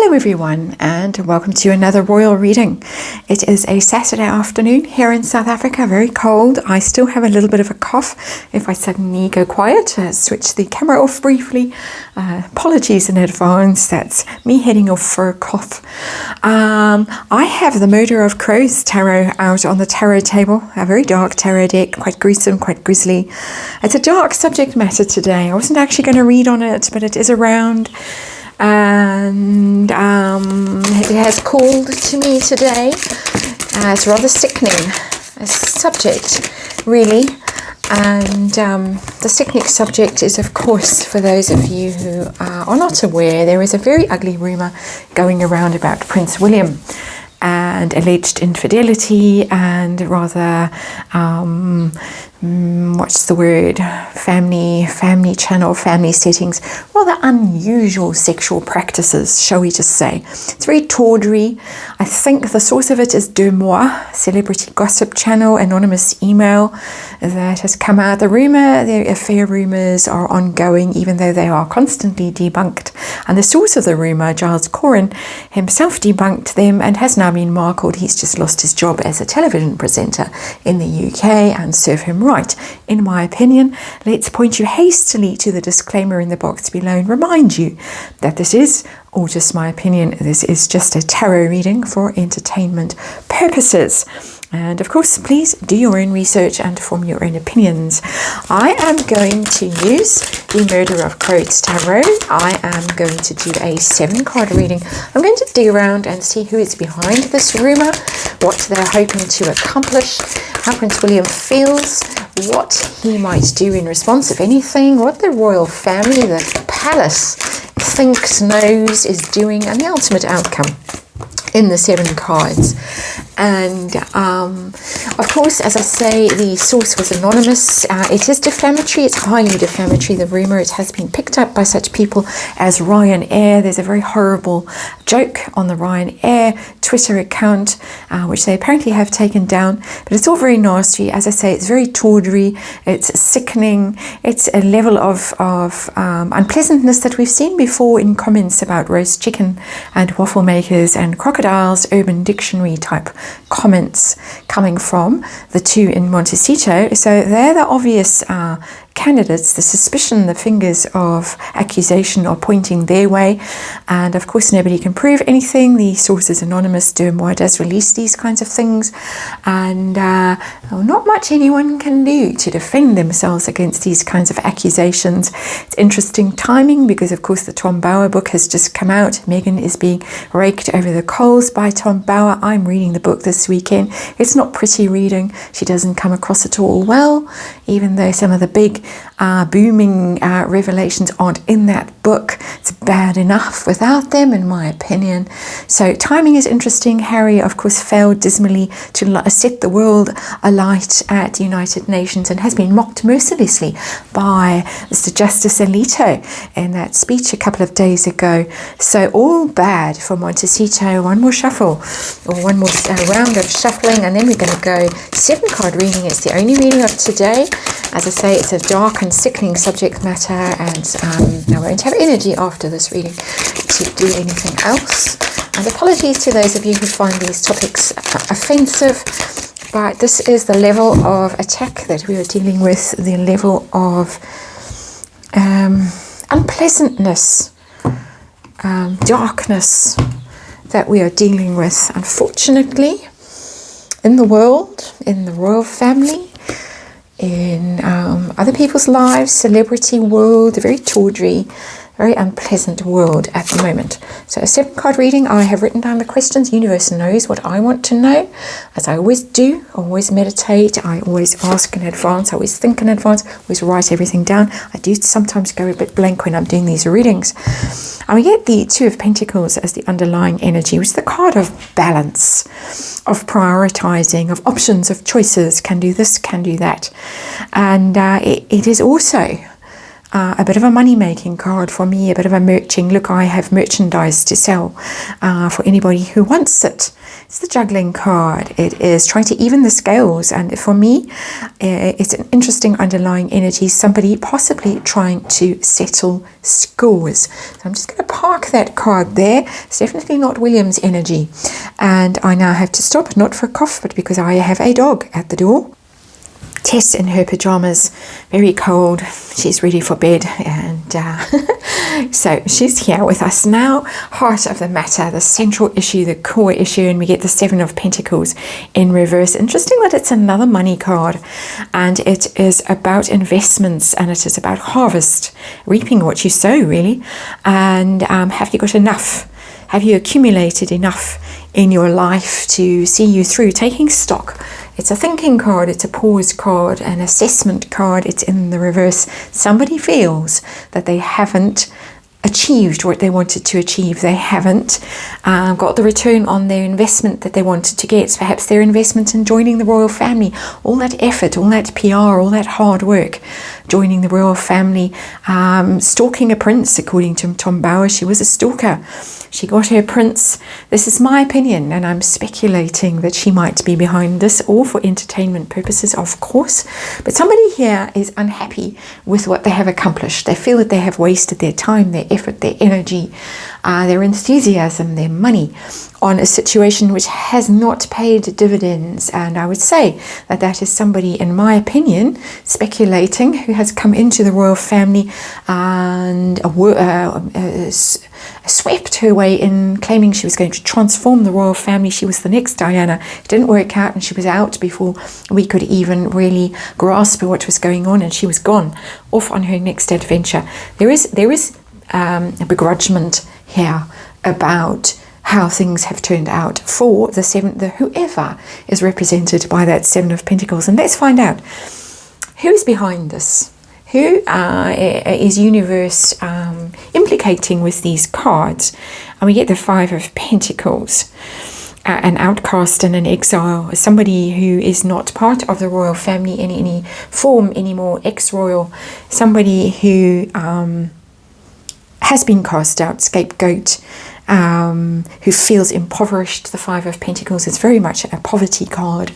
Hello everyone, and welcome to another royal reading. It is a Saturday afternoon here in South Africa, very cold. I still have a little bit of a cough. If I suddenly go quiet, switch the camera off briefly. Apologies in advance, that's me heading off for a cough. I have the Murder of Crows tarot out on the tarot table, a very dark tarot deck, quite gruesome, quite grisly. It's a dark subject matter today. I wasn't actually going to read on it, but it is around. And it has called to me today. It's rather sickening a subject, really. And the sickening subject is, of course, for those of you who are not aware, there is a very ugly rumour going around about Prince William and alleged infidelity and rather what's the word, family channel, family settings, rather unusual sexual practices, shall we just say. It's very tawdry. I think the source of it is Deux Moi, celebrity gossip channel, anonymous email that has come out. The affair rumours are ongoing, even though they are constantly debunked. And the source of the rumour, Giles Coren, himself debunked them and has now been marked. He's just lost his job as a television presenter in the UK, and serve him right. In my opinion, let's point you hastily to the disclaimer in the box below and remind you that this is all just my opinion. This is just a tarot reading for entertainment purposes. And of course, please do your own research and form your own opinions. I am going to use the Murder of Crows tarot. I am going to do a 7-card reading. I'm going to dig around and see who is behind this rumour, what they're hoping to accomplish, how Prince William feels, what he might do in response, if anything, what the royal family, the palace, thinks, knows, is doing, and the ultimate outcome in the 7 cards. And of course, as I say, the source was anonymous. It is defamatory. It's highly defamatory, the rumour. It has been picked up by such people as Ryanair. There's a very horrible joke on the Ryanair Twitter account, which they apparently have taken down. But it's all very nasty. As I say, it's very tawdry. It's sickening. It's a level of unpleasantness that we've seen before in comments about roast chicken and waffle makers and crocodiles, Urban Dictionary type comments coming from the two in Montecito. So they're the obvious candidates. The suspicion, the fingers of accusation are pointing their way, and of course nobody can prove anything. The source is anonymous. Deux Moi does release these kinds of things, and not much anyone can do to defend themselves against these kinds of accusations. It's interesting timing because of course the Tom Bower book has just come out. Meghan is being raked over the coals by Tom Bower. I'm reading the book this weekend. It's not pretty reading. She doesn't come across at all well, even though some of the big booming revelations aren't in that book. It's bad enough without them, in my opinion. So timing is interesting. Harry, of course, failed dismally to set the world alight at the United Nations and has been mocked mercilessly by Mr. Justice Alito in that speech a couple of days ago. So all bad for Montecito. One more shuffle, or one more round of shuffling, and then we're going to go 7-card reading. It's the only reading of today. As I say, it's a dark and sickening subject matter, and I won't have energy after this reading to do anything else. And apologies to those of you who find these topics offensive, but this is the level of attack that we are dealing with, the level of unpleasantness, darkness that we are dealing with, unfortunately, in the world, in the royal family, in other people's lives, celebrity world, a very tawdry, very unpleasant world at the moment. So a 7-card reading. I have written down the questions. Universe knows what I want to know, as I always do. I always meditate. I always ask in advance. I always think in advance. I always write everything down. I do sometimes go a bit blank when I'm doing these readings. And we get the 2 of Pentacles as the underlying energy, which is the card of balance, of prioritizing, of options, of choices. Can do this, can do that. And it is also a bit of a money-making card for me, a bit of a merching. Look, I have merchandise to sell for anybody who wants it. It's the juggling card. It is trying to even the scales, and for me, it's an interesting underlying energy. Somebody possibly trying to settle scores. So I'm just going to park that card there. It's definitely not William's energy. And I now have to stop, not for a cough, but because I have a dog at the door. Tess in her pajamas, very cold. She's ready for bed, and so she's here with us now. Heart of the matter, the central issue, the core issue, and we get the Seven of Pentacles in reverse. Interesting that it's another money card, and it is about investments, and it is about harvest, reaping what you sow, really. And have you got enough? Have you accumulated enough in your life to see you through? Taking stock. It's a thinking card, it's a pause card, an assessment card, it's in the reverse. Somebody feels that they haven't achieved what they wanted to achieve. They haven't got the return on their investment that they wanted to get. Perhaps their investment in joining the royal family, all that effort, all that PR, all that hard work, joining the royal family, stalking a prince, according to Tom Bauer. She was a stalker. She got her prince. This is my opinion, and I'm speculating that she might be behind this, all for entertainment purposes, of course. But somebody here is unhappy with what they have accomplished. They feel that they have wasted their time, their effort, their energy, their enthusiasm, their money on a situation which has not paid dividends. And I would say that that is somebody, in my opinion, speculating, who has come into the royal family and swept her way in, claiming she was going to transform the royal family. She was the next Diana. It didn't work out, and she was out before we could even really grasp what was going on, and she was gone, off on her next adventure. There is a begrudgment here about how things have turned out for whoever is represented by that Seven of Pentacles. And let's find out who is behind this. Who is universe implicating with these cards? And we get the Five of Pentacles, an outcast and an exile, somebody who is not part of the royal family in any form anymore, ex-royal, somebody who has been cast out, scapegoat, who feels impoverished. The Five of Pentacles is very much a poverty card,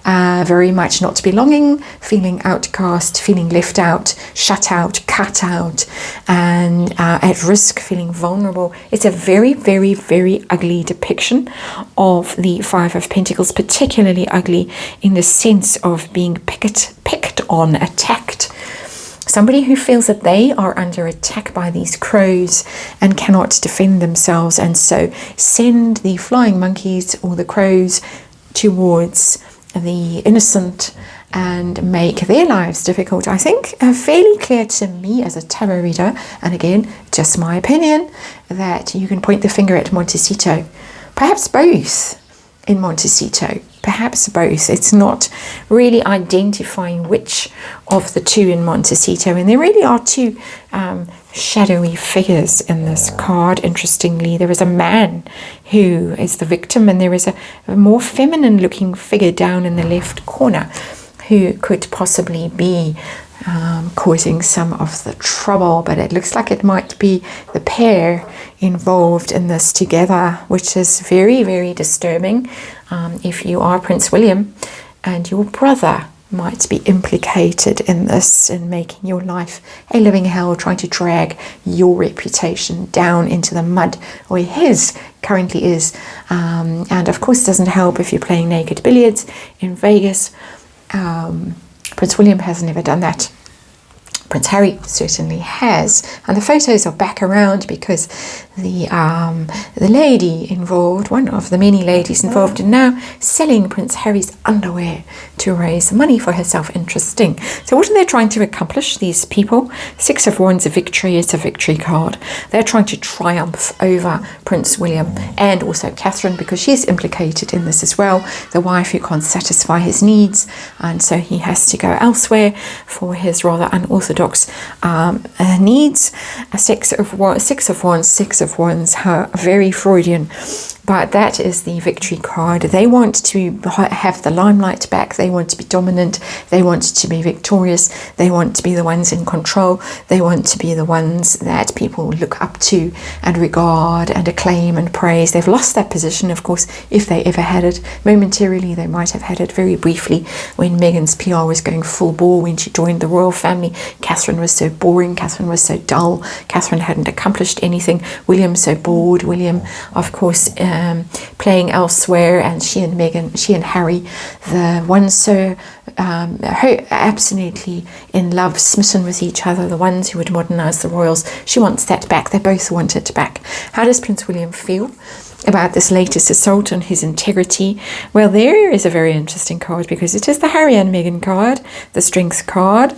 very much not belonging, feeling outcast, feeling left out, shut out, cut out, and at risk, feeling vulnerable. It's a very, very, very ugly depiction of the Five of Pentacles, particularly ugly in the sense of being picked on, attacked. Somebody who feels that they are under attack by these crows and cannot defend themselves, and so send the flying monkeys or the crows towards the innocent and make their lives difficult. I think fairly clear to me as a tarot reader, and again, just my opinion, that you can point the finger at Montecito. Perhaps both in Montecito. Perhaps both. It's not really identifying which of the two in Montecito. And there really are two shadowy figures in this card. Interestingly, there is a man who is the victim, and there is a more feminine looking figure down in the left corner who could possibly be causing some of the trouble. But it looks like it might be the pair involved in this together, which is very, very disturbing. If you are Prince William, and your brother might be implicated in this, in making your life a living hell, trying to drag your reputation down into the mud where his currently is. And of course, it doesn't help if you're playing naked billiards in Vegas. Prince William has never done that. Prince Harry certainly has, and the photos are back around because the lady involved, one of the many ladies involved, in now selling Prince Harry's underwear to raise money for herself. Interesting. So what are they trying to accomplish, these people? Six of Wands, a victory. It's a victory card. They're trying to triumph over Prince William and also Catherine, because she's implicated in this as well. The wife who can't satisfy his needs, and so he has to go elsewhere for his rather unorthodox needs. Six of Wands, how very Freudian. But that is the victory card. They want to have the limelight back. They want to be dominant. They want to be victorious. They want to be the ones in control. They want to be the ones that people look up to and regard and acclaim and praise. They've lost that position, of course, if they ever had it. Momentarily, they might have had it very briefly when Meghan's PR was going full bore when she joined the royal family. Catherine was so boring. Catherine was so dull. Catherine hadn't accomplished anything. William so bored. William, of course, playing elsewhere, and she and Harry, the ones so absolutely in love, smitten with each other, the ones who would modernize the royals. She wants that back. They both want it back. How does Prince William feel about this latest assault on his integrity? Well, there is a very interesting card, because it is the Harry and Meghan card, the strength card.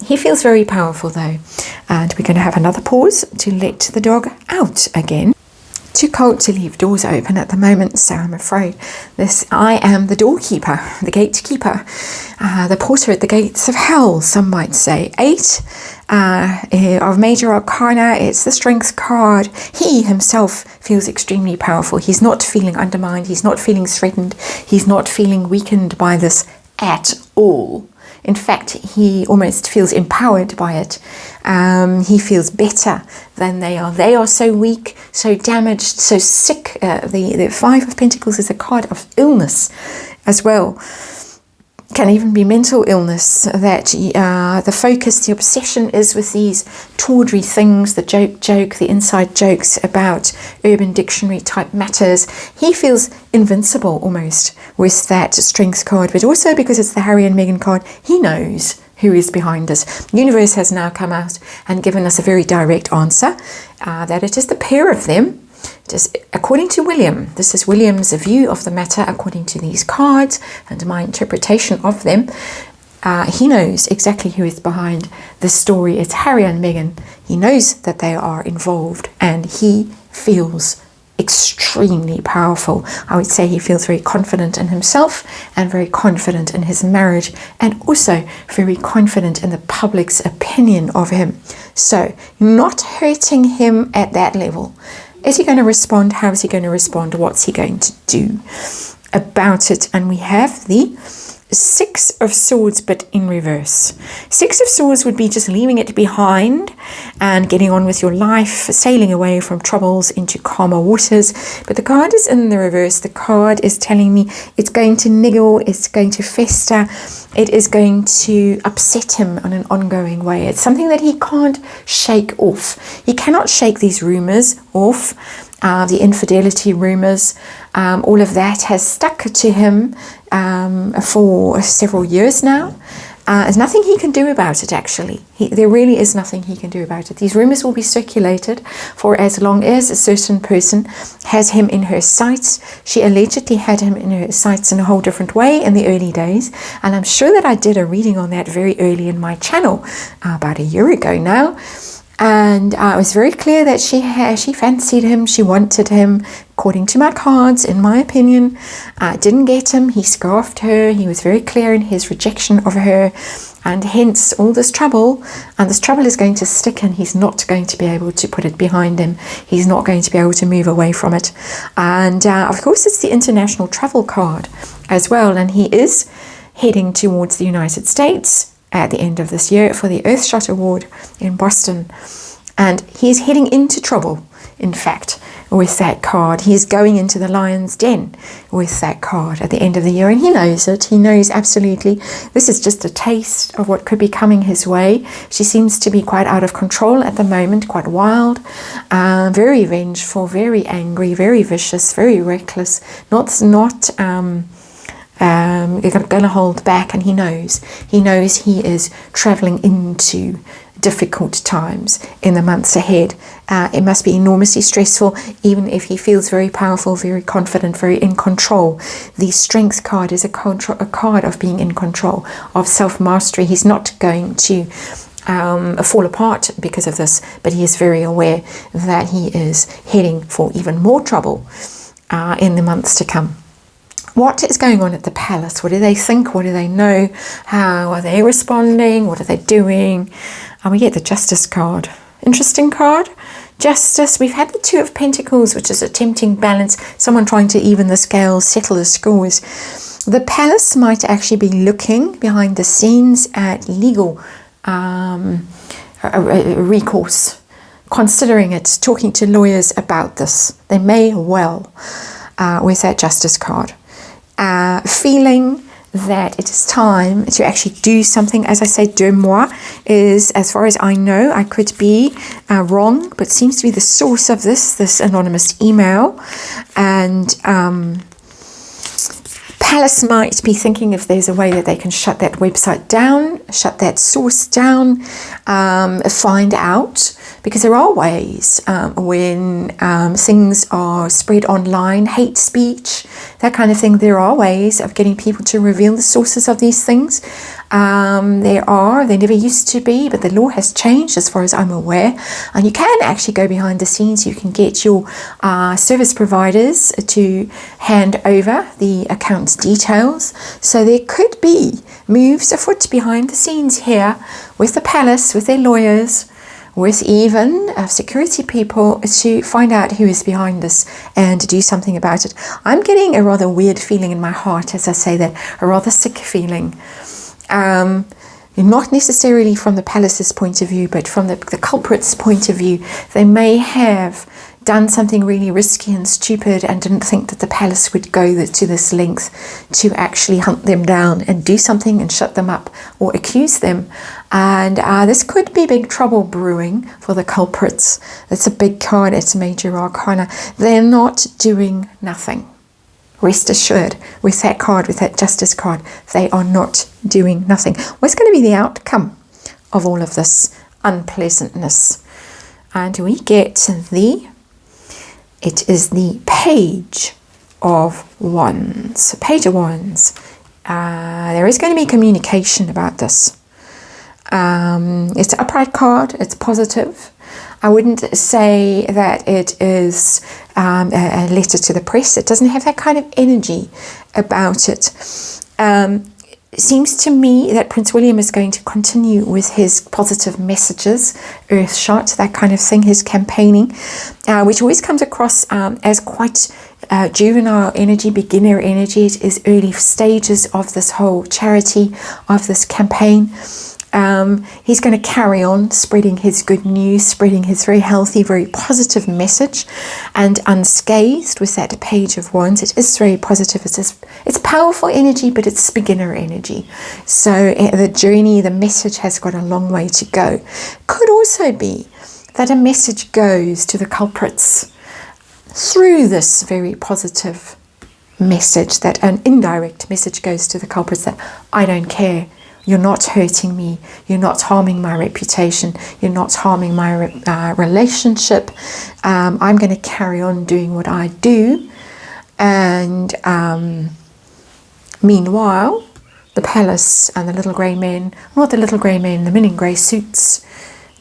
He feels very powerful though, and we're going to have another pause to let the dog out again. Too cold to leave doors open at the moment, so I'm afraid I am the doorkeeper, the gatekeeper, the porter at the gates of hell, some might say. 8 of Major Arcana, it's the strength card. He himself feels extremely powerful. He's not feeling undermined. He's not feeling threatened. He's not feeling weakened by this at all. In fact, he almost feels empowered by it. He feels better than they are. They are so weak, so damaged, so sick. The 5 of Pentacles is a card of illness as well. Can even be mental illness, that the focus, the obsession is with these tawdry things, the joke, the inside jokes about Urban Dictionary type matters. He feels invincible almost with that strength card, but also because it's the Harry and Meghan card, he knows who is behind this. The universe has now come out and given us a very direct answer, that it is the pair of them. It is, according to William, this is William's view of the matter according to these cards and my interpretation of them. He knows exactly who is behind the story. It's Harry and Meghan. He knows that they are involved, and he feels extremely powerful. I would say he feels very confident in himself and very confident in his marriage, and also very confident in the public's opinion of him. So, not hurting him at that level. Is he going to respond? How is he going to respond? What's he going to do about it? And we have the 6 of Swords, but in reverse. 6 of Swords would be just leaving it behind and getting on with your life, sailing away from troubles into calmer waters. But the card is in the reverse. The card is telling me it's going to niggle, it's going to fester, it is going to upset him on an ongoing way. It's something that he can't shake off. He cannot shake these rumors off. The infidelity rumors, all of that has stuck to him for several years now. There's nothing he can do about it, actually. There really is nothing he can do about it. These rumors will be circulated for as long as a certain person has him in her sights. She allegedly had him in her sights in a whole different way in the early days, and I'm sure that I did a reading on that very early in my channel about a year ago now. And it was very clear that she fancied him, she wanted him, according to my cards, in my opinion. Didn't get him, he scarfed her, he was very clear in his rejection of her, and hence all this trouble. And this trouble is going to stick, and he's not going to be able to put it behind him. He's not going to be able to move away from it. And of course it's the international travel card as well, and he is heading towards the United States at the end of this year for the Earthshot Award in Boston, and he's heading into trouble, in fact, with that card. He's going into the lion's den with that card at the end of the year, and he knows it. He knows absolutely this is just a taste of what could be coming his way. She seems to be quite out of control at the moment, quite wild, very vengeful, very angry, very vicious, very reckless, not going to hold back, and he knows he is traveling into difficult times in the months ahead. It must be enormously stressful, even if he feels very powerful, very confident, very in control. The strength card is a card of being in control, of self-mastery. He's not going to fall apart because of this, but he is very aware that he is heading for even more trouble in the months to come. What is going on at the palace? What do they think? What do they know? How are they responding? What are they doing? And we get the Justice card. Interesting card. Justice, we've had the Two of Pentacles, which is a tempting balance, someone trying to even the scales, settle the scores. The Palace might actually be looking behind the scenes at legal recourse, considering it, talking to lawyers about this. They may well, with that Justice card, feeling that it is time to actually do something. As I say, de moi is, as far as I know, I could be wrong, but seems to be the source of this anonymous email. And Palace might be thinking if there's a way that they can shut that website down, shut that source down, find out, because there are ways when things are spread online, hate speech, that kind of thing. There are ways of getting people to reveal the sources of these things. They never used to be, but the law has changed as far as I'm aware. And you can actually go behind the scenes. You can get your service providers to hand over the account's details. So there could be moves afoot behind the scenes here with the Palace, with their lawyers, with even security people, to find out who is behind this and to do something about it. I'm getting a rather weird feeling in my heart as I say that, a rather sick feeling. Not necessarily from the Palace's point of view, but from the culprit's point of view. They may have done something really risky and stupid and didn't think that the Palace would go to this length to actually hunt them down and do something and shut them up or accuse them. And this could be big trouble brewing for the culprits. It's a big card. It's a major arcana. They're not doing nothing. Rest assured, with that card, with that Justice card, they are not doing nothing. What's going to be the outcome of all of this unpleasantness? And we get it is the Page of Wands. Page of Wands. There is going to be communication about this. It's an upright card. It's positive. I wouldn't say that it is a letter to the press. It doesn't have that kind of energy about it. It seems to me that Prince William is going to continue with his positive messages, Earthshot, that kind of thing, his campaigning, which always comes across as quite juvenile energy, beginner energy. It is early stages of this whole charity, of this campaign. He's going to carry on spreading his good news, spreading his very healthy, very positive message, and unscathed with that Page of Wands. It is very positive. It's powerful energy, but it's beginner energy. So the journey, the message has got a long way to go. Could also be that a message goes to the culprits through this very positive message, that an indirect message goes to the culprits that I don't care. You're not hurting me. You're not harming my reputation. You're not harming my relationship. I'm going to carry on doing what I do. And meanwhile, the Palace and the little grey men, not the little grey men, the men in grey suits,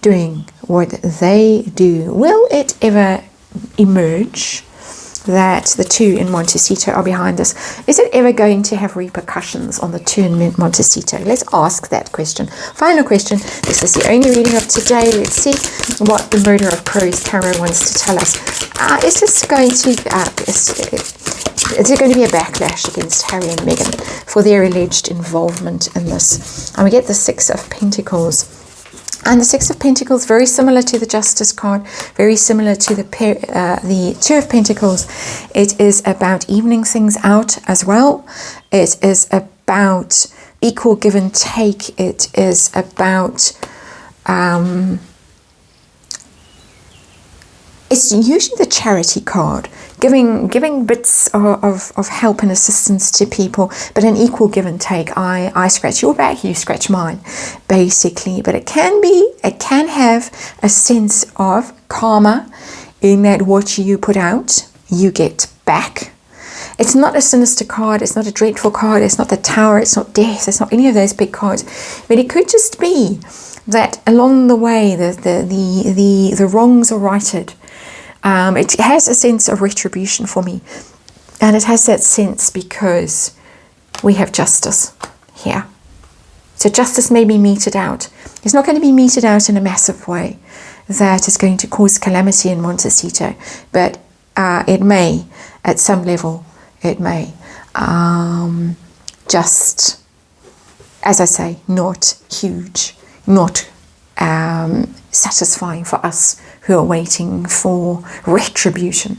doing what they do. Will it ever emerge that the two in Montecito are behind this? Is it ever going to have repercussions on the two in Montecito? Let's ask that question. Final question. This is the only reading of today. Let's see what the Murder of Crows Tarot wants to tell us. Is this going to is there going to be a backlash against Harry and Meghan for their alleged involvement in this? And we get the Six of Pentacles. And the Six of Pentacles, very similar to the Justice card, very similar to the Two of Pentacles. It is about evening things out as well. It is about equal give and take. It is about it's usually the charity card, giving bits of help and assistance to people, but an equal give and take. I scratch your back, you scratch mine, basically. But it can have a sense of karma in that what you put out, you get back. It's not a sinister card, it's not a dreadful card, it's not the Tower, it's not death, it's not any of those big cards. But it could just be that along the way the wrongs are righted. It has a sense of retribution for me, and it has that sense because we have justice here. So justice may be meted out. It's not going to be meted out in a massive way. that is going to cause calamity in Montecito, but it may, at some level, it may. Just, as I say, not huge, not satisfying for us who are waiting for retribution.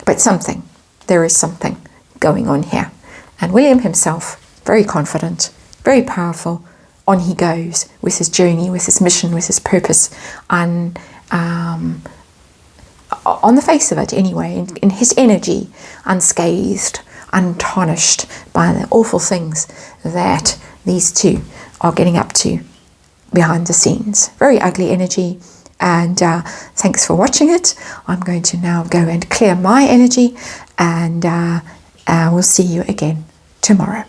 But something, there is something going on here. And William himself, very confident, very powerful, on he goes with his journey, with his mission, with his purpose, and on the face of it anyway, in his energy, unscathed, untarnished by the awful things that these two are getting up to behind the scenes. Very ugly energy, and thanks for watching it. I'm going to now go and clear my energy, and we'll see you again tomorrow.